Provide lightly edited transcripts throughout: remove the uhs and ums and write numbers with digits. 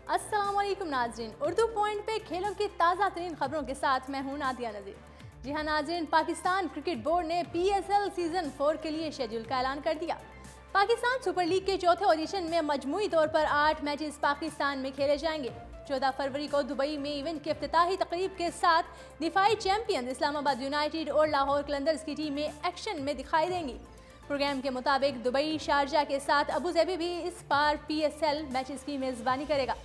अस्सलाम वालेकुम नाज़रीन, उर्दू पॉइंट पे खेलों की ताज़ा तरीन खबरों के साथ मैं हूँ नादिया नज़ीर। जी हाँ नाज़रीन, पाकिस्तान क्रिकेट बोर्ड ने PSL सीज़न 4 के लिए शेड्यूल का ऐलान कर दिया। पाकिस्तान सुपर लीग के चौथे ऑडिशन में मजमूई तौर पर 8 मैचेस पाकिस्तान में खेले जाएंगे। 14 फरवरी को दुबई में इवेंट के इफ्तिताही तकरीब के साथ दिफाई चैंपियन इस्लामाबाद यूनाइटेड और लाहौर कलंदर्स की टीमें एक्शन में दिखाई देंगी। प्रोग्राम के मुताबिक दुबई, शारजा के साथ अबू धाबी भी इस बार PSL मैचेस की मेज़बानी करेगा।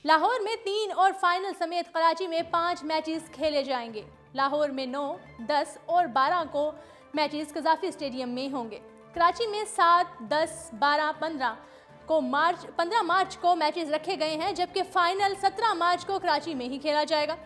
लाहौर में 3 और फाइनल समेत कराची में 5 मैचेस खेले जाएंगे। लाहौर में 9, 10 और 12 को मैचेस कज़ाफ़ी स्टेडियम में होंगे। कराची में 7, 10, 12, 15 मार्च को मैचेस रखे गए हैं, जबकि फाइनल 17 मार्च को कराची में ही खेला जाएगा।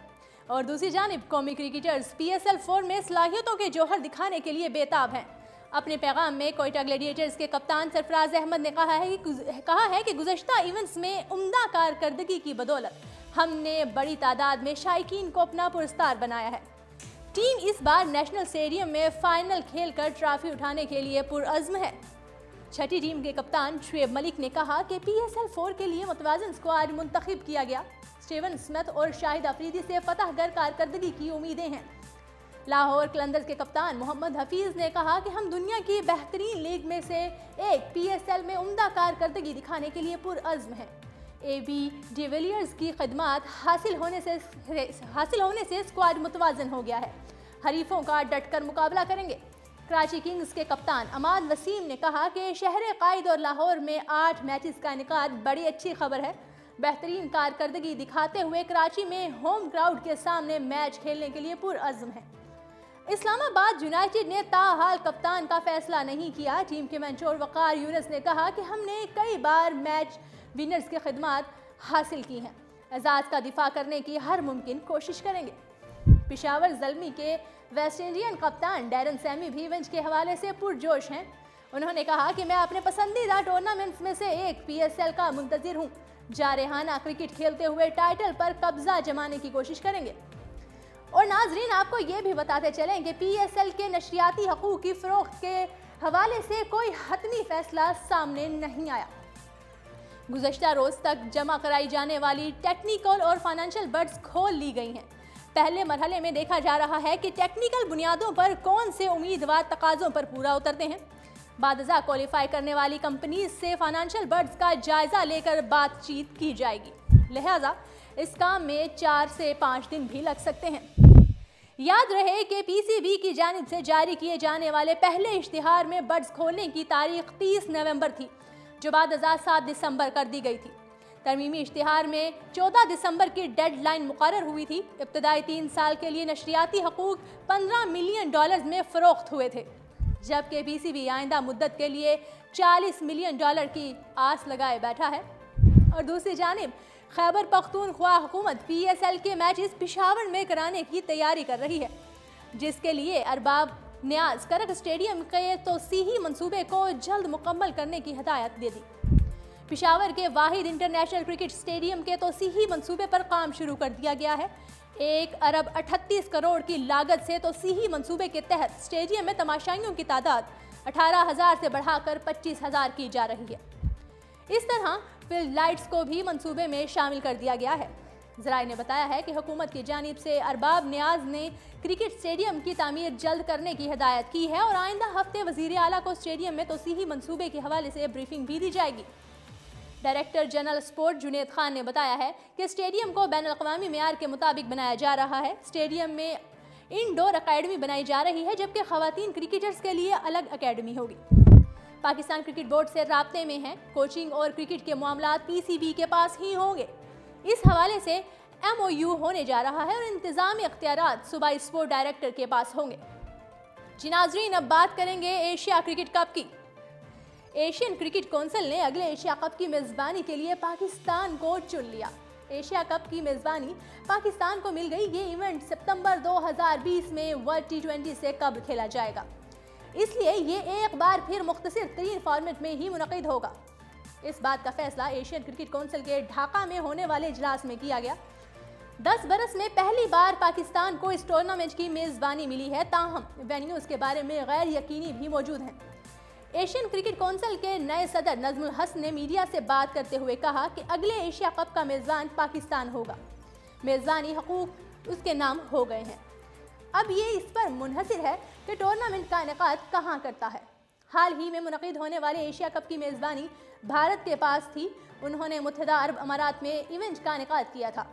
और दूसरी जानिब कौमी क्रिकेटर्स PSL 4 में सलाहियतों के जौहर दिखाने के लिए बेताब हैं। अपने पैगाम में कोयटा ग्लैडिएटर्स के कप्तान सरफराज अहमद ने कहा है कि गुज़श्ता इवेंट्स में उम्दा कारकर्दगी की बदौलत हमने बड़ी तादाद में शायकीन को अपना पुरस्कार बनाया है। टीम इस बार नेशनल स्टेडियम में फाइनल खेलकर ट्रॉफी उठाने के लिए पुरअज़्म है। छठी टीम के कप्तान शुएब मलिक ने कहा कि PSL 4 के लिए मुतवाज़िन स्क्वाड मुंतखब किया गया। स्टीवन स्मिथ और शाहिद अफरीदी से फतहगर कारकर्दगी की उम्मीदें हैं। लाहौर कलंदर्स के कप्तान मोहम्मद हफीज़ ने कहा कि हम दुनिया की बेहतरीन लीग में से एक PSL में उम्दा कारकर्दगी दिखाने के लिए पुरअज़्म हैं। AB डिविलियर्स की खिदमात हासिल होने से स्क्वाड मुतवाज़िन हो गया है। हरीफों का डटकर मुकाबला करेंगे। कराची किंग्स के कप्तान अमाद वसीम ने कहा कि शहर कायद और लाहौर में 8 मैचेस का इनेकाद बड़ी अच्छी खबर है। बेहतरीन कारकर्दगी दिखाते हुए कराची में होम क्राउड के सामने मैच खेलने के लिए पुरअज़्म है। इस्लामाबाद यूनाइटेड ने ताहाल कप्तान का फैसला नहीं किया। टीम के मेंटोर वकार यूनुस ने कहा कि हमने कई बार मैच विनर्स की खिदमत हासिल की हैं। एजाज़ का दिफा करने की हर मुमकिन कोशिश करेंगे। पेशावर ज़ल्मी के वेस्ट इंडियन कप्तान डैरन सैमी भी इवेंट के हवाले से पुरजोश हैं। उन्होंने कहा कि मैं अपने पसंदीदा टूर्नामेंट्स में से एक PSL का मुंतज़िर हूँ। जारहाना क्रिकेट खेलते हुए टाइटल पर कब्जा जमाने की कोशिश करेंगे। और नाजरीन, आपको ये भी बताते चलें कि PSL के नशरियाती हकूक़ की फ़रोख्त के हवाले से कोई हतमी फैसला सामने नहीं आया। गुज़श्ता रोज़ तक जमा कराई जाने वाली टेक्निकल और फाइनेंशियल बर्ड्स खोल ली गई हैं। पहले मरहले में देखा जा रहा है कि टेक्निकल बुनियादों पर कौन से उम्मीदवार तकाज़ों पर पूरा उतरते हैं। बादज़ा क्वालिफाई करने वाली कंपनीज से फाइनेंशियल बर्ड्स का जायज़ा लेकर बातचीत की जाएगी। लिहाजा इस काम में 4 से 5 दिन भी लग सकते हैं। याद रहे कि PCB की जानिब से जारी किए जाने वाले पहले इश्तिहार में बर्ड्स खोलने की तारीख 30 नवंबर थी, जो बादज़ा 7 दिसंबर कर दी गई थी। तरमीमी इश्तिहार में 14 दिसंबर की डेडलाइन मुकर्रर हुई थी। इब्तदाई 3 साल के लिए नशरियाती हकूक़ $15 मिलियन में फ़रोख्त हुए थे, जबकि PCB आइंदा मुद्दत के लिए $40 मिलियन की आस लगाए बैठा है। और दूसरी जानिब खैबर पख्तूनख्वा हुकूमत PSL के मैचेस पेशावर में कराने की तैयारी कर रही है, जिसके लिए अरबाब न्याज करक स्टेडियम के तोसीही मंसूबे को जल्द मुकम्मल करने की हिदायत दे दी। पेशावर के वाहिद इंटरनेशनल क्रिकेट स्टेडियम के तोसीही मंसूबे पर काम शुरू कर दिया गया है। 1 अरब 38 करोड़ की लागत से तोसीही मंसूबे के तहत स्टेडियम में तमाशाइयों की तादाद 18,000 से बढ़ाकर 25,000 की जा रही है। इस तरह फील्ड लाइट्स को भी मंसूबे में शामिल कर दिया गया है। ज़राए ने बताया है कि हुकूमत की जानिब से अरबाब न्याज ने क्रिकेट स्टेडियम की तामीर जल्द करने की हिदायत की है और आइंदा हफ्ते वज़ीर आला को स्टेडियम में तोसीही मंसूबे के हवाले से ब्रीफिंग भी दी जाएगी। Director general sport Junaid Khan ने बताया है कि स्टेडियम को बैनुल-अक़वामी मेयार के मुताबिक बनाया जा रहा है। स्टेडियम में इंडोर अकेडमी बनाई जा रही है, जबकि ख़वातीन क्रिकेटर्स के लिए अलग अकेडमी होगी। पाकिस्तान क्रिकेट बोर्ड से राब्ते में हैं। कोचिंग और क्रिकेट के मामलात PCB के पास ही होंगे। इस हवाले से MOU होने जा रहा है और इंतज़ामी अख्तियारात सूबाई स्पोर्ट डायरेक्टर के पास होंगे। जी नाज़रीन, अब बात करेंगे एशिया क्रिकेट कप की। एशियन क्रिकेट कौंसिल ने अगले एशिया कप की मेज़बानी के लिए पाकिस्तान को चुन लिया। एशिया कप की मेज़बानी पाकिस्तान को मिल गई। ये इवेंट सितंबर 2020 में वर्ल्ड T20 से कब्ल खेला जाएगा, इसलिए ये एक बार फिर मुख्तसर तरीन फॉर्मेट में ही मुनक़िद होगा। इस बात का फैसला एशियन क्रिकेट कौंसिल के ढाका में होने वाले इजलास में किया गया। 10 बरस में पहली बार पाकिस्तान को इस टूर्नामेंट की मेज़बानी मिली है, ताहम वेन्यूज़ के बारे में गैर यकीनी भी मौजूद हैं। एशियन क्रिकेट काउंसिल के नए सदर नजमुल हसन ने मीडिया से बात करते हुए कहा कि अगले एशिया कप का मेज़बान पाकिस्तान होगा। मेज़बानी हकूक उसके नाम हो गए हैं। अब ये इस पर मुनहसिर है कि टूर्नामेंट का इनेकाद कहाँ करता है। हाल ही में मुनक़िद होने वाले एशिया कप की मेज़बानी भारत के पास थी। उन्होंने मुत्तहिदा अरब अमारात में इवेंट का इनेकाद किया था।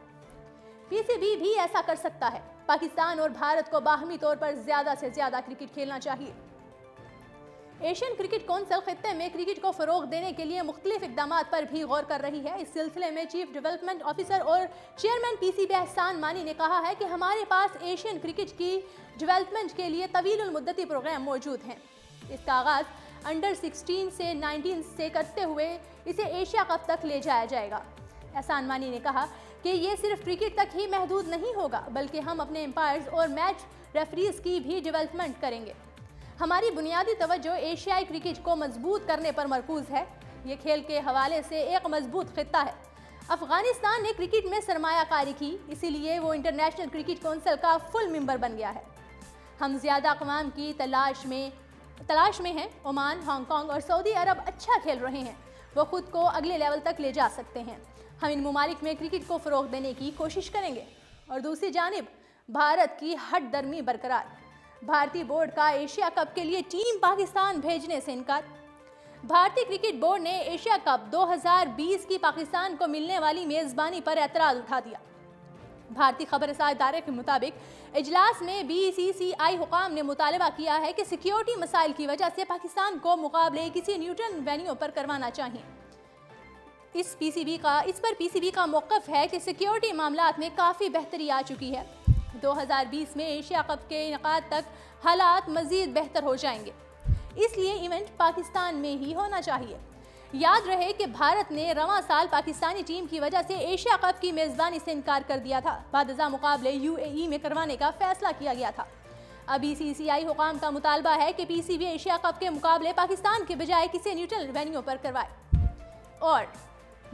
पीसीबी भी ऐसा कर सकता है। पाकिस्तान और भारत को बाहमी तौर पर ज़्यादा से ज़्यादा क्रिकेट खेलना चाहिए। एशियन क्रिकेट काउंसिल खित्ते में क्रिकेट को फ़रोग़ देने के लिए मुख्तलिफ इक़दामात पर भी गौर कर रही है। इस सिलसिले में चीफ डेवलपमेंट ऑफिसर और चेयरमैन पीसीबी एहसान मानी ने कहा है कि हमारे पास एशियन क्रिकेट की डेवलपमेंट के लिए तवील मुद्दती प्रोग्राम मौजूद हैं। इसका आगाज़ अंडर 16 से 19 से करते हुए इसे एशिया कप तक ले जाया जाएगा। एहसान मानी ने कहा कि ये सिर्फ क्रिकेट तक ही महदूद नहीं होगा, बल्कि हम अपने एम्पायर्स और मैच रेफरीज की भी डेवलपमेंट करेंगे। हमारी बुनियादी तवज्जो एशियाई क्रिकेट को मजबूत करने पर मरकूज है। ये खेल के हवाले से एक मजबूत खित्ता है। अफगानिस्तान ने क्रिकेट में सरमायाकारी की, इसीलिए वो इंटरनेशनल क्रिकेट काउंसिल का फुल मेंबर बन गया है। हम ज़्यादा अक़वाम की तलाश में हैं। ओमान, हांगकांग और सऊदी अरब अच्छा खेल रहे हैं। वो खुद को अगले लेवल तक ले जा सकते हैं। हम इन ममालिक में क्रिकेट को फ़रोग़ देने की कोशिश करेंगे। और दूसरी जानिब भारत की हट दर्मी बरकरार। भारतीय बोर्ड का एशिया कप के लिए टीम पाकिस्तान भेजने से इनकार। भारतीय क्रिकेट बोर्ड ने एशिया कप 2020 की पाकिस्तान को मिलने वाली मेज़बानी पर एतराज़ उठा दिया। भारतीय खबरसार इदारे के मुताबिक इजलास में बीसीसीआई हुकाम ने मुतालबा किया है कि सिक्योरिटी मसाइल की वजह से पाकिस्तान को मुकाबले किसी न्यूट्रल वेन्यू पर करवाना चाहिए। इस पर पीसीबी का मौक़िफ़ है कि सिक्योरिटी मामलात में काफ़ी बेहतरी आ चुकी है। 2020 में एशिया कप के इनेकाद तक हालात मज़ीद बेहतर हो जाएंगे, इसलिए इवेंट पाकिस्तान में ही होना चाहिए। याद रहे कि भारत ने रवां साल पाकिस्तानी टीम की वजह से एशिया कप की मेज़बानी से इनकार कर दिया था। बादज़ा मुकाबले यूएई में करवाने का फैसला किया गया था। अब बीसीसीआई हुकाम का मुतालबा है कि पीसीबी एशिया कप के मुकाबले पाकिस्तान के बजाय किसी न्यूट्रल वेन्यू पर करवाए। और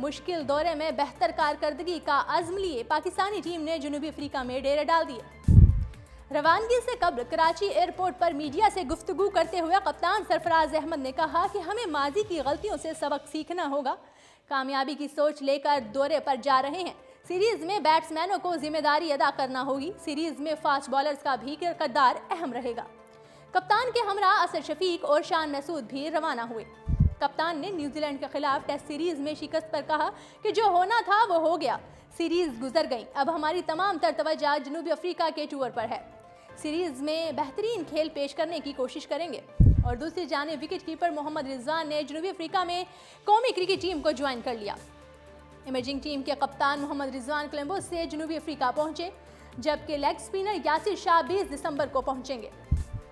मुश्किल दौरे में बेहतर कारकर्दगी का अज़्म लिए पाकिस्तानी टीम ने जनूबी अफ्रीका में डेरे डाल दिए। रवानगी से कब्ल कराची एयरपोर्ट पर मीडिया से गुफ्तगू करते हुए कप्तान सरफराज अहमद ने कहा कि हमें माजी की गलतियों से सबक सीखना होगा। कामयाबी की सोच लेकर दौरे पर जा रहे हैं। सीरीज में बैट्समैनों को जिम्मेदारी अदा करना होगी। सीरीज में फास्ट बॉलर्स का भी किरदार अहम रहेगा। कप्तान के हमरा असद शफीक और शान महसूद भी रवाना हुए। कप्तान ने न्यूजीलैंड के खिलाफ टेस्ट सीरीज में शिकस्त पर कहा कि जो होना था वो हो गया। सीरीज गुजर गई, अब हमारी तमाम तर तवज्जो जनूबी अफ्रीका के टूर पर है। सीरीज में बेहतरीन खेल पेश करने की कोशिश करेंगे। और दूसरी जानिब विकेट कीपर मोहम्मद रिजवान ने जनूबी अफ्रीका में कौमी क्रिकेट टीम को ज्वाइन कर लिया। इमेजिंग टीम के कप्तान मोहम्मद रिजवान कोलंबो से जनूबी अफ्रीका पहुंचे, जबकि लेग स्पिनर यासिर शाह 20 दिसंबर को पहुंचेंगे।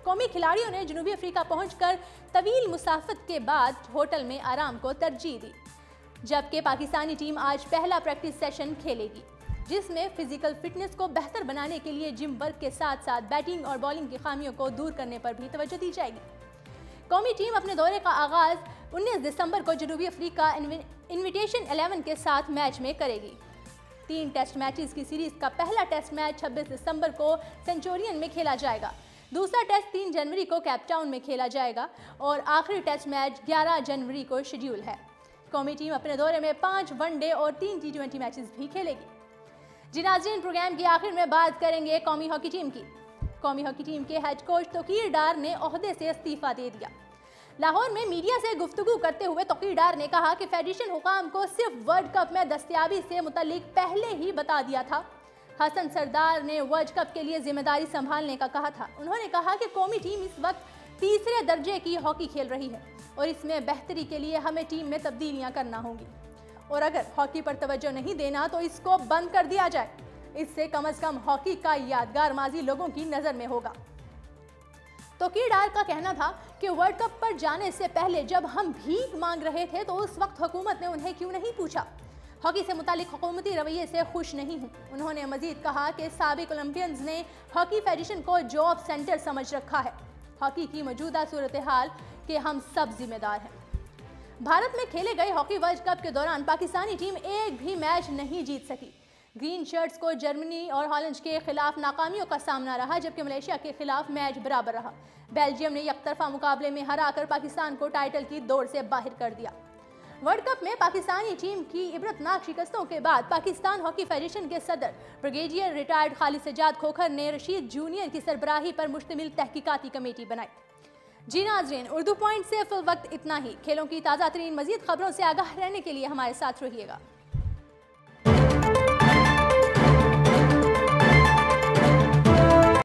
कौमी खिलाड़ियों ने जनूबी अफ्रीका पहुंचकर तवील मुसाफत के बाद होटल में आराम को तरजीह दी, जबकि पाकिस्तानी टीम आज पहला प्रैक्टिस सेशन खेलेगी, जिसमें फिजिकल फिटनेस को बेहतर बनाने के लिए जिम वर्क के साथ साथ बैटिंग और बॉलिंग की खामियों को दूर करने पर भी तवज्जो दी जाएगी। कौमी टीम अपने दौरे का आगाज़ 19 दिसंबर को जनूबी अफ्रीका इन्विटेशन 11 के साथ मैच में करेगी। 3 टेस्ट मैचेस की सीरीज का पहला टेस्ट मैच 26 दिसंबर को सेंचुरियन में खेला जाएगा। दूसरा टेस्ट 3 जनवरी को केपटाउन में खेला जाएगा और आखिरी टेस्ट मैच 11 जनवरी को शेड्यूल है। कौमी टीम अपने दौरे में 5 वनडे और 3 T20 मैचेस भी खेलेगी। जी नाज़रीन, प्रोग्राम की आखिर में बात करेंगे कौमी हॉकी टीम की। कौमी हॉकी टीम के हेड कोच तौकीर डार ने ओहदे से इस्तीफा दे दिया। लाहौर में मीडिया से गुफ्तगू करते हुए तौकीर डार ने कहा कि फेडरेशन हुकाम को सिर्फ वर्ल्ड कप में दस्तयाबी से मुतल्लिक पहले ही बता दिया था। हसन सरदार ने वर्ल्ड कप के लिए जिम्मेदारी संभालने का कहा था। उन्होंने कहा कि कौमी टीम इस वक्त तीसरे दर्जे की हॉकी खेल रही है और इसमें बेहतरी के लिए हमें टीम में तब्दीलियां करना होंगी और अगर हॉकी पर तवज्जो नहीं देना तो इसको बंद कर दिया जाए। इससे कम से कम हॉकी का यादगार माजी लोगों की नज़र में होगा। तौकीर डार का कहना था कि वर्ल्ड कप पर जाने से पहले जब हम भीख मांग रहे थे तो उस वक्त हुकूमत ने उन्हें क्यों नहीं पूछा। हॉकी से मुतालिक हुकूमती रवैये से खुश नहीं हूँ। उन्होंने मजीद कहा कि साबिक ओलंपियंस ने हॉकी फेडरेशन को जॉब सेंटर समझ रखा है। हॉकी की मौजूदा सूरत हाल के हम सब जिम्मेदार हैं। भारत में खेले गए हॉकी वर्ल्ड कप के दौरान पाकिस्तानी टीम एक भी मैच नहीं जीत सकी। گرین شرٹس کو جرمنی اور ہالینڈ کے خلاف ناکامیوں کا سامنا رہا، جبکہ ملیشیا کے خلاف میچ برابر رہا۔ بیلجیم نے یک طرفہ مقابلے میں ہرا کر پاکستان کو ٹائٹل کی دوڑ سے باہر کر دیا۔ ورلڈ کپ میں پاکستانی ٹیم کی عبرتناک شکستوں کے بعد پاکستان ہاکی فیڈریشن کے صدر بریگیڈیئر ریٹائرڈ خالد سجاد کھوکھر نے رشید جونیئر کی سربراہی پر مشتمل تحقیقاتی کمیٹی بنائی۔ جی ناظرین، اردو پوائنٹ سے فی الوقت اتنا ہی۔ کھیلوں کی تازہ ترین مزید خبروں سے آگاہ رہنے کے لیے ہمارے ساتھ رہیے گا۔